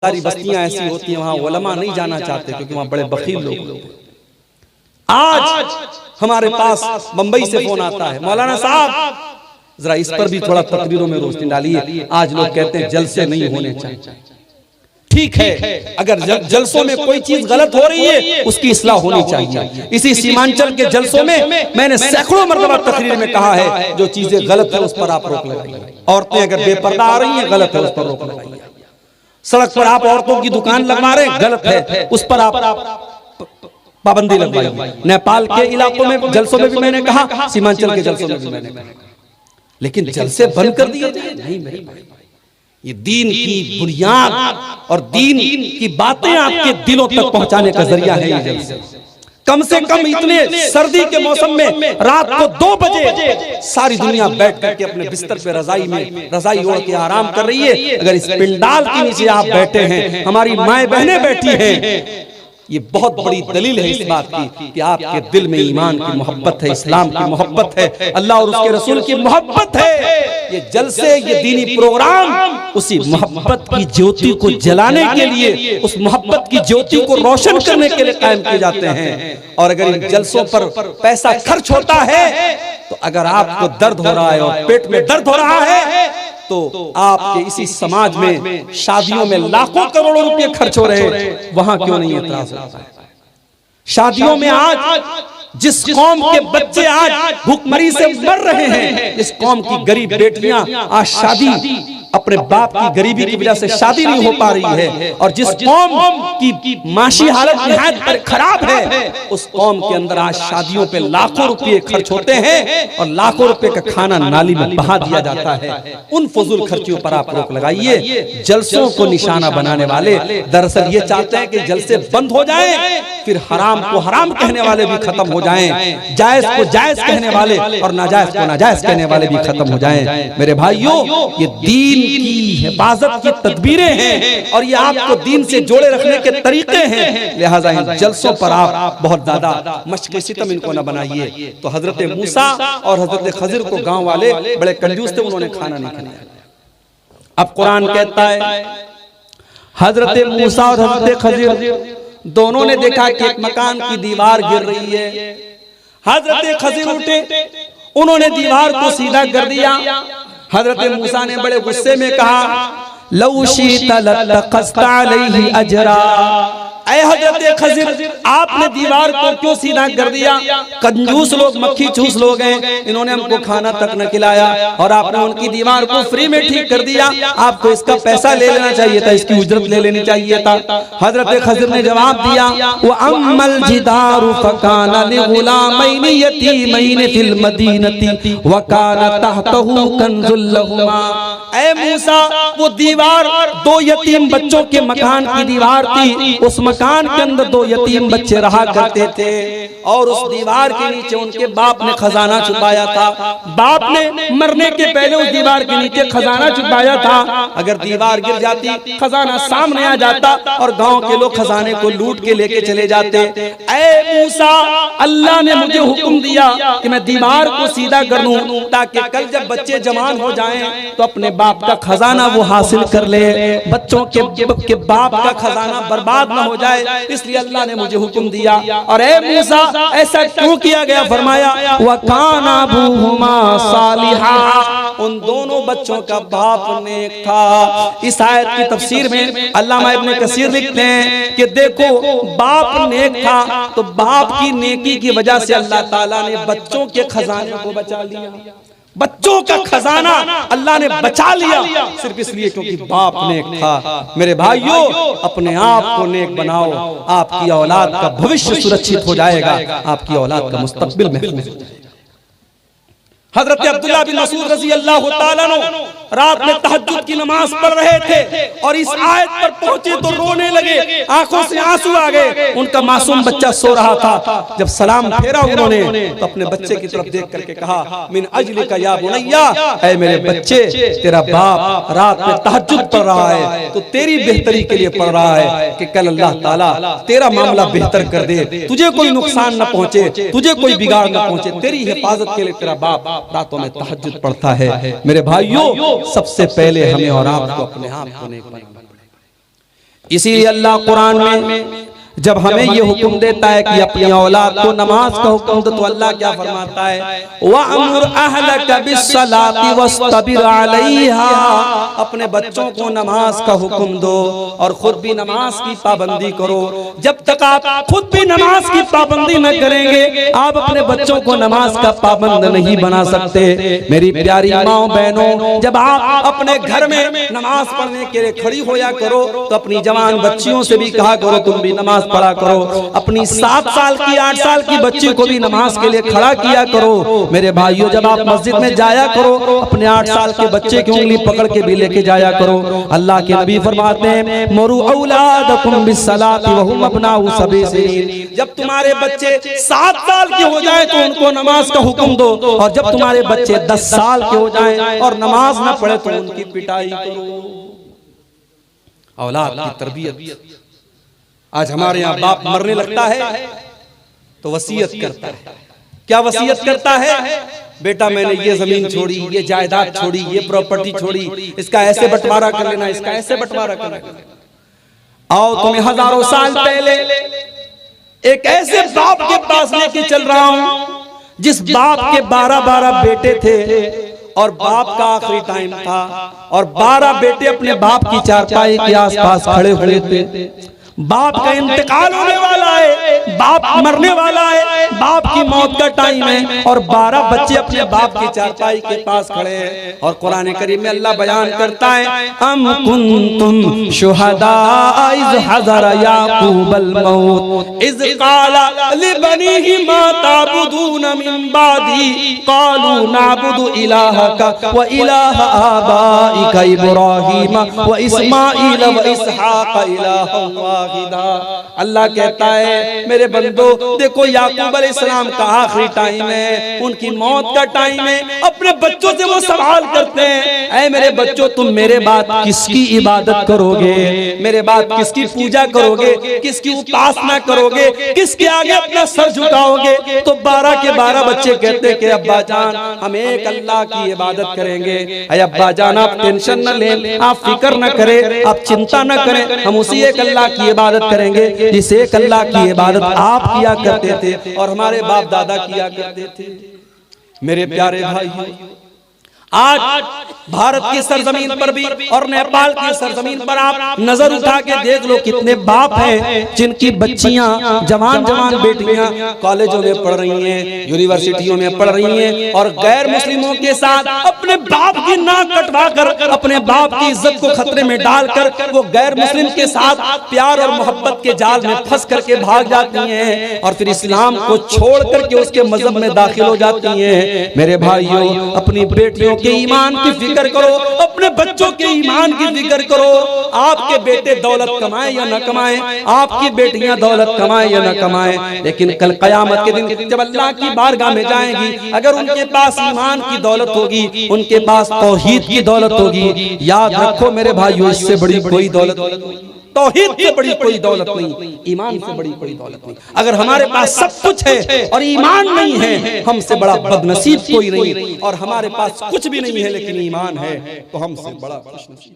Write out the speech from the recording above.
सारी बस्तियां ऐसी होती हैं वहां उलमा नहीं जाना चाहते क्योंकि वहां बड़े बखील लोग होते हैं। आज हमारे पास बंबई से फोन आता है, मौलाना साहब जरा इस पर भी थोड़ा तकरीरों में रोशनी डालिए। आज लोग कहते हैं जलसे नहीं होने चाहिए। ठीक है, अगर जलसों में कोई चीज गलत हो रही है उसकी इस्लाह होनी चाहिए। इसी सीमांचल के जलसों में मैंने सैकड़ों मरतबा तकरीर में कहा है जो चीजें गलत है उस पर आप रोक लगाइए। औरतें अगर बेपर्दा आ रही हैं गलत है उस पर रोक लगाइए। सड़क पर आप औरतों की दुकान लगवा रहे हैं गलत है, उस पर आप पाबंदी लगवाइए। नेपाल के इलाकों में जलसों में भी मैंने कहा, सीमांचल के जलसों में भी मैंने कहा, लेकिन जलसे बंद कर दिए नहीं। मेरे भाई, ये दीन की बुनियाद और दीन की बातें आपके दिलों तक पहुंचाने का जरिया है ये जलसे। कम से कम इतने सर्दी के मौसम में रात को 2 बजे सारी दुनिया बैठ करके अपने बिस्तर पे रजाई ओढ़ के आराम कर रही है। अगर इस पिंडाल के नीचे आप बैठे हैं, हमारी माएं बहनें बैठी हैं, ये बहुत बड़ी दलील है इस बात की कि आपके दिल में ईमान की मोहब्बत है, इस्लाम की मोहब्बत है, अल्लाह और उसके रसूल की मोहब्बत है। ये जलसे, ये दीनी प्रोग्राम उसी मोहब्बत की ज्योति को जलाने के लिए, उस मोहब्बत की ज्योति को रोशन करने के लिए कायम किए जाते हैं। और अगर इन जलसों पर पैसा खर्च होता है तो अगर आपको दर्द हो रहा है और पेट में दर्द हो रहा है तो आपके इसी समाज में शादियों में लाखों करोड़ों रुपए खर्च हो रहे हैं, वहां क्यों नहीं एतराज होता है? शादियों में आज जिस कौम के बच्चे आज भूखमरी से मर रहे हैं, जिस कौम की गरीब बेटियां आज शादी अपने बाप की गरीबी की वजह से शादी नहीं हो पा रही है, और जिस कौम की माशी हालत निहायत खराब है, उस कौम के अंदर आज शादियों पे लाखों रुपए खर्च होते हैं और लाखों रुपए का खाना नाली में बहा दिया जाता है। उन फजूल खर्चियों पर आप रोक लगाइए। जलसों को निशाना बनाने वाले दरअसल ये चाहते हैं कि जलसे बंद हो जाएं, फिर हराम को हराम कहने वाले भी खत्म हो जाएं, जायज को जायज कहने वाले और नाजायज को नाजायज कहने वाले भी खत्म हो जाएं। मेरे भाइयों, ये दीन की हिफाजत की तदबीरें हैं और ये आपको दीन से जोड़े रखने के तरीके हैं। लिहाजा इन जलसों पर आप बहुत ज्यादा मशक़ सितम इनको न बनाइए। तो हजरत मूसा और हजरत खजिर को गांव वाले बड़े कंजूस थे, उन्होंने खाना नहीं खिलाया। अब कुरान कहता है हजरत मूसा और हजरत खजिर दोनों ने देखा कि एक मकान की दीवार गिर रही है। हजरत खजिर उठे, उन्होंने दीवार को सीधा कर दिया। हजरत मूसा ने बड़े गुस्से में कहा लौ शीता लतखस्ता अलैहि अजरा, ऐ हजरत खजिर आपने दीवार को क्यों सीधा कर दिया? कंजूस लोग, मक्खी चूस लोग हैं, इन्होंने हमको खाना तक न खिलाया और आपने उनकी दीवार को फ्री में ठीक कर दिया। आपको इसका पैसा ले लेना चाहिए था, इसकी उजरत ले लेनी चाहिए था। हजरत खजिर ने जवाब दिया व अम्मल जिदारु फकाना लिगुलामैनि यतीमैनि फिल मदीनति व काना तहतहु कंजुल लहुमा, ऐ मूसा वो दीवार 2 यतीम बच्चों के मकान की दीवार थी। उस मकान के अंदर 2 यतीम बच्चे रहा करते थे और उस दीवार के नीचे उनके बाप ने खजाना छुपाया था। बाप ने मरने के पहले उस दीवार के नीचे खजाना छुपाया था। अगर दीवार गिर जाती, खजाना सामने आ जाता और गांव के लोग खजाने को लूट के लेके चले जाते। ऐ मूसा, अल्लाह ने मुझे हुक्म दिया कि मैं दीवार को सीधा कर लूं ताकि कल जब बच्चे जवान हो जाएं तो अपने बाप का खजाना वो हासिल कर ले, बच्चों के बाप का खजाना बर्बाद न हो जाए, इसलिए अल्लाह ने मुझे हुक्म दिया। और ऐ मूसा, ऐसा क्यों किया गया? फरमाया वकाना अबूहुमा सालिहा, उन दोनों बच्चों का बाप नेक था। इस आयत की तफसीर में अल्लामा इब्न कसीर लिखते हैं कि देखो बाप नेक था तो बाप की नेकी की वजह से अल्लाह ताला ने बच्चों के खजाने को बचा लिया। बच्चों का खजाना अल्लाह ने बचा लिया सिर्फ इसलिए क्योंकि बाप नेक था। मेरे भाइयों, अपने आप को नेक बनाओ, आपकी औलाद का भविष्य सुरक्षित हो जाएगा, आपकी औलाद का मुस्तकबिल महफूज हो जाएगा। हजरत अब्दुल्लाह बिन मसूद रज़ी अल्लाह तआला अन्हु रात में तहज्जुद की नमाज पढ़ रहे थे और इस आयत पर पहुंचे तो रोने लगे, आंखों से आंसू आ गए। उनका मासूम बच्चा सो रहा था। जब सलाम फेरा उन्होंने तो अपने बच्चे की तरफ देख करके कहा मिन अजलिका या बुनैया, ऐ मेरे बच्चे, तेरा बाप रात में तहज्जुद पढ़ रहा है तो तेरी बेहतरी के लिए पढ़ रहा है कि कल अल्लाह ताला तेरा मामला बेहतर कर दे, तुझे कोई नुकसान न पहुंचे, तुझे कोई बिगाड़ न पहुंचे, तेरी हिफाजत के लिए तेरा बाप रातों में तहज्जुद पढ़ता है। मेरे भाइयों, सबसे पहले हमें और आपको अपने आप को नेक बनाना पड़ेगा। इसीलिए अल्लाह कुरान में जब हमें ये हुक्म देता है कि अपनी औलाद को नमाज का हुक्म दो, तो अल्लाह क्या फरमाता है, वअमुर अहलका बिस्सलाति वस्तबिर अलैहा, अपने बच्चों को नमाज का हुक्म दो और खुद भी नमाज की पाबंदी करो। जब तक आप खुद भी नमाज की पाबंदी न करेंगे, आप अपने बच्चों को नमाज का पाबंद नहीं बना सकते। मेरी प्यारी माओ बहनों, जब आप अपने घर में नमाज पढ़ने के लिए खड़ी होया करो, तो अपनी जवान बच्चियों से भी कहा करो तुम भी नमाज पढ़ा करो। अपनी 7 साल की 8 साल की बच्ची को भी नमाज के लिए खड़ा किया करो। मेरे भाइयों, जब आप मस्जिद में जाया करो, अपने 8 साल के बच्चे की उंगली पकड़ के भी लेके जाया करो। अल्लाह के नबी फरमाते हैं, मुरु औलादकुम बिस्सलाति वहुम अबनाउ सबई सिनीन, जब तुम्हारे बच्चे 7 साल के हो जाए तो उनको नमाज का हुक्म दो, और जब तुम्हारे बच्चे 10 साल के हो जाए और नमाज न पढ़े तो उनकी पिटाई करो। औलाद की तरबियत। आज हमारे यहाँ बाप मरने लगता है तो वसीयत करता है। क्या वसीयत करता है? बेटा मैंने ये जमीन छोड़ी, ये जायदाद छोड़ी, ये प्रॉपर्टी छोड़ी, इसका ऐसे बंटवारा कर लेना, इसका ऐसे बंटवारा कर लेना। आओ तुम्हें हजारों साल पहले एक ऐसे बाप के पास लेके चल रहा हूं जिस बाप के 12-12 बेटे थे और बाप का आखिरी टाइम था, और 12 बेटे अपने बाप की चारपाई के आसपास खड़े हुए थे। बाप का इंतकाल होने वाला है, बाप मरने वाला है, बाप की मौत का टाइम है, और 12 बच्चे अपने बाप की चारपाई के पास खड़े हैं। और कुरान करीम में अल्लाह बयान करता है, अम कुंतुम शुहदा इज़ हज़रा याकूबल मौत इज़ क़ाला लिबनीहि मा ताबुदून मिन बादी क़ालू नाबुदु इलाहका व इलाह आबाइका इब्राहीम व इस्माईल व इसहाक इलाहा। अल्लाह कहता है, मेरे बंदो देखो, याकूब अलैहिस्सलाम का आखिरी टाइम है, उनकी मौत का टाइम है। अपने बच्चों से वो सवाल करते हैं, ऐ मेरे बच्चों तुम मेरे बाद किसकी इबादत करोगे, मेरे बाद किसकी पूजा करोगे, किसकी उपासना करोगे, किसके आगे अपना सर झुकाओगे? तो 12 के 12 बच्चे कहते कि अब्बा जान हम एक अल्लाह की इबादत करेंगे। ऐ अब्बा जान आप टेंशन न लें, आप फिक्र न करें, आप चिंता न करें, हम उसी एक अल्लाह की इबादत करेंगे जिस एक अल्लाह की इबादत आप किया करते थे और हमारे बाप दादा किया करते थे। मेरे प्यारे भाइयों, आज भारत की सरजमीन पर भी और नेपाल की सरजमीन पर आप नजर उठा के देख लो, कितने बाप हैं जिनकी बच्चियां, जवान जवान बेटियां कॉलेजों में पढ़ रही हैं, यूनिवर्सिटियों में पढ़ रही हैं, और गैर मुस्लिमों के साथ अपने बाप की नाक कटवा कर, अपने बाप की इज्जत को खतरे में डालकर वो गैर मुस्लिम के साथ प्यार और मोहब्बत के जाल में फंस करके भाग जाती हैं, और फिर इस्लाम को छोड़ करके उसके मजहब में दाखिल हो जाती हैं। मेरे भाइयों, अपनी बेटियों के ईमान की फिक्र करो, अपने बच्चों के ईमान की फिक्र करो। आपके बेटे दौलत कमाएं या न कमाएं, आपकी बेटियां दौलत कमाएं या न कमाएं, लेकिन कल कयामत के दिन जब अल्लाह की बारगाह में जाएंगी, अगर उनके पास ईमान की दौलत होगी, उनके पास तौहीद की दौलत होगी, याद रखो मेरे भाइयों, इससे बड़ी कोई दौलत नहीं, तौहीद से बड़ी कोई दौलत नहीं, ईमान से बड़ी कोई दौलत नहीं। अगर हमारे पास सब कुछ है और ईमान नहीं है, हमसे बड़ा बदनसीब कोई नहीं, और हमारे पास कुछ भी नहीं है लेकिन ईमान है तो हमसे बड़ा खुशनसीब।